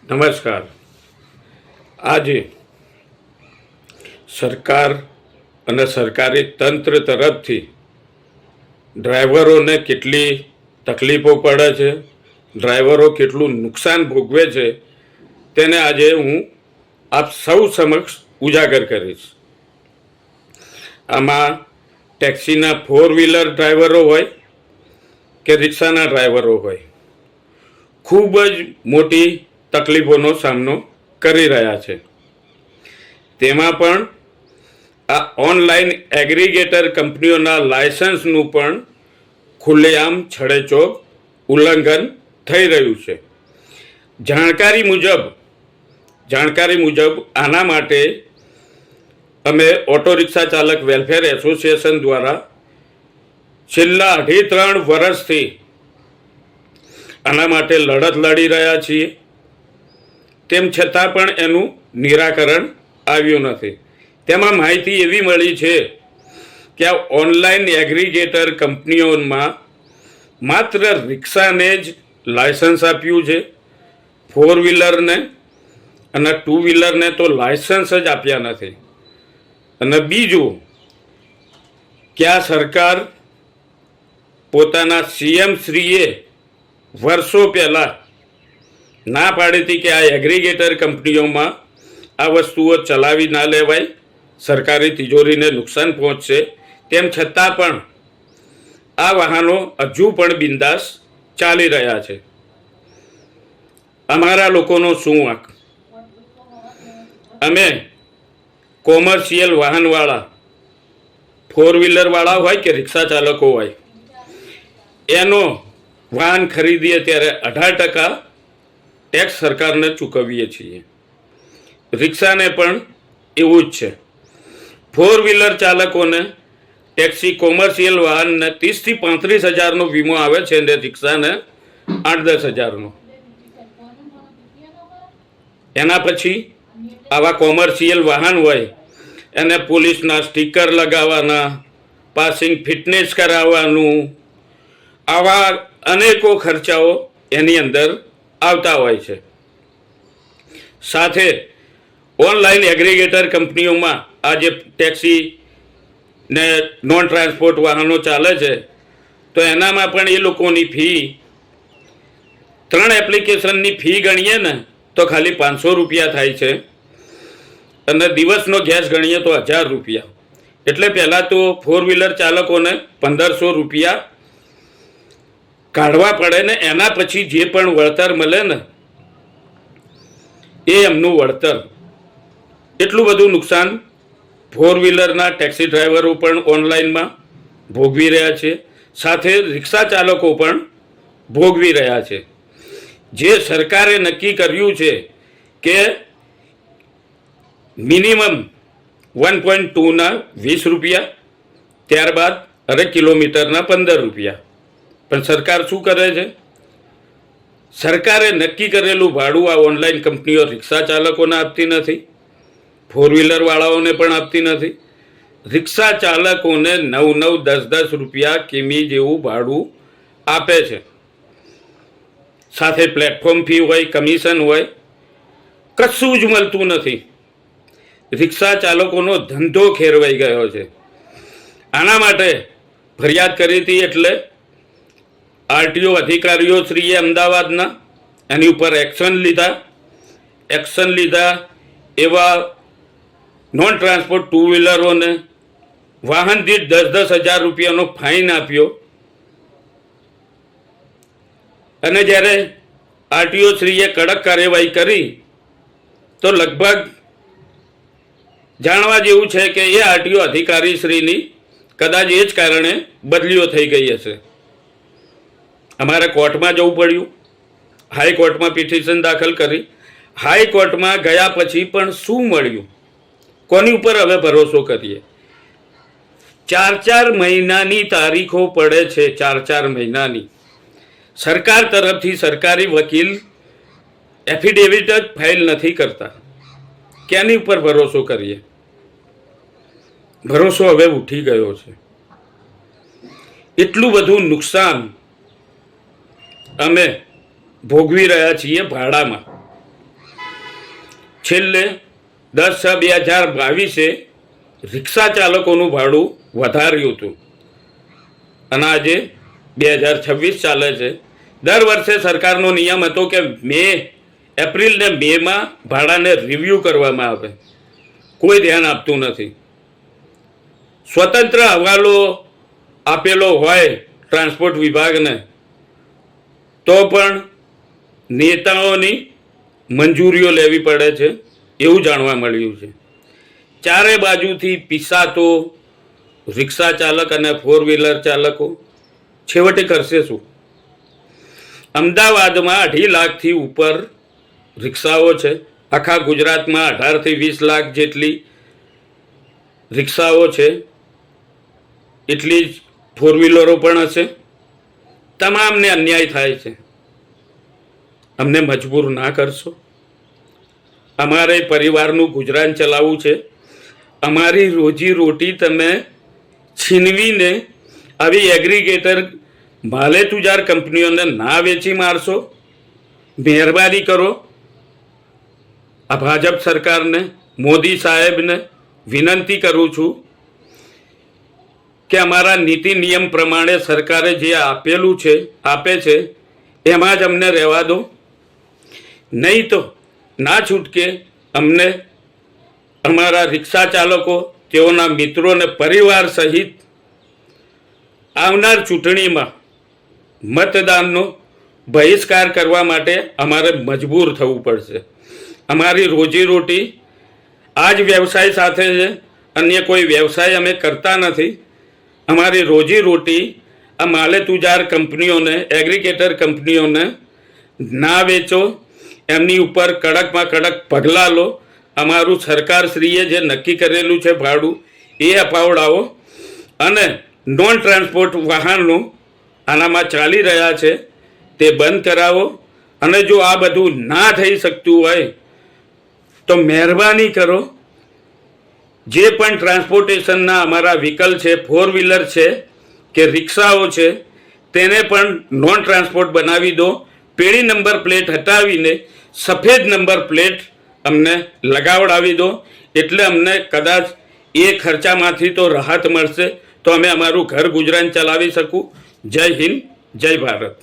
નમસ્કાર. આજે સરકાર અને સરકારી તંત્ર તરફથી ડ્રાઈવરોને કેટલી તકલીફો પડે છે, ડ્રાઈવરો કેટલું નુકસાન ભોગવે છે, તેને આજે હું આપ સૌ સમક્ષ ઉજાગર કરીશ. આમાં ટેક્સીના 4 વ્હીલર ડ્રાઈવરો હોય કે રિક્ષાના ડ્રાઈવરો હોય, ખૂબ જ મોટી તકલીફોનો સામનો કરી રહ્યા છે. તેમાં પણ આ ઓનલાઈન એગ્રીગેટર કંપનીઓના લાયસન્સનું પણ ખુલ્લેઆમ છડેચોક ઉલ્લંઘન થઈ રહ્યું છે. જાણકારી મુજબ આના માટે અમે ઓટો રિક્ષા ચાલક વેલફેર એસોસિએશન દ્વારા છેલ્લા 2.5 વર્ષથી આના માટે લડત લડી રહ્યા છીએ. તેમ છતાં પણ એનું નિરાકરણ આવ્યું નથી. તેમાં માહિતી એવી મળી છે કે આ ઓનલાઈન એગ્રીગેટર કંપનીઓમાં માત્ર રિક્ષાને જ લાયસન્સ આપ્યું છે, 4 વ્હીલરને અને 2 વ્હીલરને તો લાયસન્સ જ આપ્યા નથી. અને બીજું કે આ સરકાર પોતાના સીએમ શ્રીએ વર્ષો પહેલાં ના પાડી હતી કે આ એગ્રીગેટર કંપનીઓમાં આ વસ્તુઓ ચલાવી ના લેવાય, સરકારી તિજોરીને નુકસાન પહોંચશે. તેમ છતાં પણ આ વાહનો હજુ પણ બિંદાસ ચાલી રહ્યા છે. અમારા લોકોનો શું વાંક? અમે કોમર્શિયલ વાહનવાળા, 4 વ્હીલરવાળા હોય કે રિક્ષા ચાલકો હોય, એનો વાહન ખરીદીએ ત્યારે 18% ટેક્સ સરકારને ચૂકવીએ છીએ. રિક્ષાને પણ એવું જ છે. 4 વ્હીલર ચાલકોને ટેક્સી કોમર્શિયલ વાહનને 30,000 થી 35,000નો વીમો આવે છે અને રિક્ષાને 8-10 હજારનો. એના પછી આવા કોમર્શિયલ વાહન હોય એને પોલીસના સ્ટીકર લગાવવાના, પાસિંગ ફિટનેસ કરાવવાનું, આવા અનેકો ખર્ચાઓ એની અંદર આવતા હોય છે. સાથે ઓનલાઈન એગ્રીગેટર કંપનીઓમાં આ જે ટેક્સી ને નોન ટ્રાન્સપોર્ટ વાહનો ચાલે છે, તો એનામાં પણ એ લોકોની ફી 3 એપ્લિકેશનની ફી ગણીએ ને તો ખાલી 500 રૂપિયા થાય છે, અને દિવસનો ગેસ ગણીએ તો 1000 રૂપિયા. એટલે પહેલાં તો 4 વ્હીલર ચાલકોને 1500 રૂપિયા કાઢવા પડે ને એના પછી જે પણ વળતર મળે ને એ એમનું વળતર. એટલું બધું નુકસાન 4 વ્હીલરના ટેક્સી ડ્રાઈવરો પણ ઓનલાઈનમાં ભોગવી રહ્યા છે, સાથે રિક્ષા ચાલકો પણ ભોગવી રહ્યા છે. જે સરકારે નક્કી કર્યું છે કે મિનિમમ 1.2ના 20 રૂપિયા, ત્યારબાદ હરેક કિલોમીટરના 15 રૂપિયા. પણ સરકાર શું કરે છે? સરકારે નક્કી કરેલું ભાડું આ ઓનલાઈન કંપનીઓ રિક્ષા ચાલકોને આપતી નથી, 4 વ્હીલરવાળાઓને પણ આપતી નથી. રિક્ષા ચાલકોને 9-9, 10-10 રૂપિયા કિમી જેવું ભાડું આપે છે. સાથે પ્લેટફોર્મ ફી હોય, કમિશન હોય, કશું જ મળતું નથી. રિક્ષા ચાલકોનો ધંધો ખેરવાઈ ગયો છે. આના માટે ફરિયાદ કરી હતી, એટલે આરટીઓ અધિકારીઓ શ્રીએ અમદાવાદના એની ઉપર એક્શન લીધા. એવા નોન ટ્રાન્સપોર્ટ 2 વ્હીલરોને વાહન દીઠ 10-10 હજાર રૂપિયાનો ફાઇન આપ્યો. અને જ્યારે આરટીઓ શ્રીએ કડક કાર્યવાહી કરી તો લગભગ જાણવા જેવું છે કે એ આરટીઓ અધિકારી શ્રીની કદાચ એ જ કારણે બદલીઓ થઈ ગઈ હશે. અમારે કોર્ટમાં જવું પડ્યું, હાઈકોર્ટમાં પિટિશન દાખલ કરી. હાઈકોર્ટમાં ગયા પછી પણ શું મળ્યું? કોની ઉપર હવે ભરોસો કરીએ? 4 મહિનાની તારીખો પડે છે, 4 મહિનાની. સરકાર તરફથી સરકારી વકીલ એફિડેવિટ જ ફાઇલ નથી કરતા. કેની ઉપર ભરોસો કરીએ? ભરોસો હવે ઉઠી ગયો છે. એટલું બધું નુકસાન અમે ભોગવી રહ્યા છીએ ભાડામાં. છેલ્લે 10/6/2022 રિક્ષા ચાલકોનું ભાડું વધાર્યું હતું અને આજે 2026 ચાલે છે. દર વર્ષે સરકારનો નિયમ હતો કે એપ્રિલ ને મેમાં ભાડાને રિવ્યૂ કરવામાં આવે. કોઈ ધ્યાન આપતું નથી. સ્વતંત્ર હવાલો આપેલો હોય ટ્રાન્સપોર્ટ વિભાગને તો પણ નેતાઓની મંજૂરીઓ લેવી પડે છે એવું જાણવા મળ્યું છે. ચારે બાજુથી પીસાતો રિક્ષા ચાલક અને 4-વ્હીલર ચાલકો છેવટે કરશે શું? અમદાવાદમાં 2.5 લાખથી ઉપર રિક્ષાઓ છે. આખા ગુજરાતમાં 18 થી 20 લાખ જેટલી રિક્ષાઓ છે. એટલી જ 4-વ્હીલરો પણ હશે. તમામને અન્યાય થાય છે. અમને મજબૂર ના કરશો. અમારે પરિવારનું ગુજરાન ચલાવવું છે. અમારી રોજી રોટી તમે છીનવીને આવી એગ્રીગેટર ભાલેતુજાર કંપનીઓને ના વેચી મારશો. મહેરબાની કરો. આ ભાજપ સરકારને, મોદી સાહેબને વિનંતી કરું છું કે અમારા નીતિ નિયમ પ્રમાણે સરકારે જે આપે છે એમાં જ અમને રહેવા દો. નહીં તો ના છૂટકે અમને અમારા રિક્ષા ચાલકો, તેઓના મિત્રોને પરિવાર સહિત આવનાર ચૂંટણીમાં મતદાનનો બહિષ્કાર કરવા માટે અમારે મજબૂર થવું પડશે. અમારી રોજીરોટી આ જ વ્યવસાય સાથે છે. અન્ય કોઈ વ્યવસાય અમે કરતા નથી. અમારી રોજીરોટી આ માલેતુજાર કંપનીઓને, એગ્રીગેટર કંપનીઓને ના વેચો. એમની ઉપર કડકમાં કડક પગલાં લો. અમારું સરકારશ્રીએ જે નક્કી કરેલું છે ભાડું એ અપાવડાવો અને નોન ટ્રાન્સપોર્ટ વાહનો આનામાં ચાલી રહ્યા છે તે બંધ કરાવો. અને જો આ બધું ના થઈ શકતું હોય તો મહેરબાની કરો, જે પણ ટ્રાન્સપોર્ટેશનના અમારા વ્હીકલ છે, 4-વ્હીલર છે કે રિક્ષાઓ છે, તેને પણ નોન ટ્રાન્સપોર્ટ બનાવી દો. પેઢી નંબર પ્લેટ હટાવીને સફેદ નંબર પ્લેટ અમને લગાવડાવી દો. એટલે અમને કદાચ એ ખર્ચામાંથી તો રાહત મળશે, તો અમે અમારું ઘર ગુજરાન ચલાવી શકું. જય હિન્દ, જય ભારત.